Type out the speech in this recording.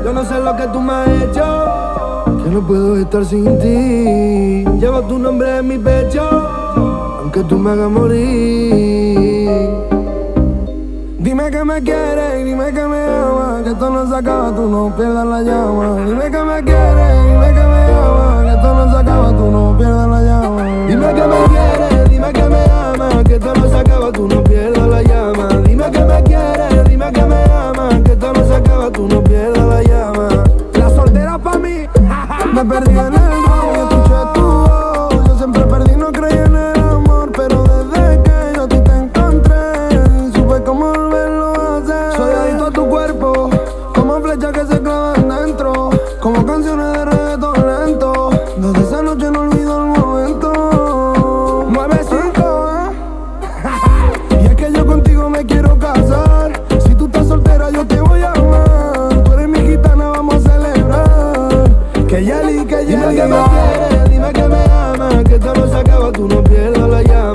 Yo no sé lo que tú me has hecho, que no puedo estar sin ti. Llevo tu nombre en mi pecho, aunque tú me hagas morir. Dime que me quieres y dime que me amas, que esto no se acaba, tú no pierdas la llama. Dime que me quieres, dime que me amas, que esto no se acaba, tú no pierdas la llama. Dime que me quieres, dime que me amas, que esto no se acaba, tú no pierdas la llama. Dime que me quieres, dime que me amas, que esto no se acaba, tú no pierdas la llama. La soltera pa' mí, me perdí en el rock y escuché tu voz. Yo siempre perdí, no creí en el amor, pero desde que yo a ti te encontré, supe cómo volverlo a hacer. Soy adicto a tu cuerpo, como flechas que se clavan dentro, como canciones de reggaetón lento. Desde esa noche no olvido el momento. 9-5, y es que yo contigo me quiero casar. Si tú estás soltera yo te voy a amar. Tú eres mi gitana, vamos a celebrar. Que Yali, que Yali. Dime que me quieres, dime que me amas, que esto no se acaba, tú no pierdas la llama.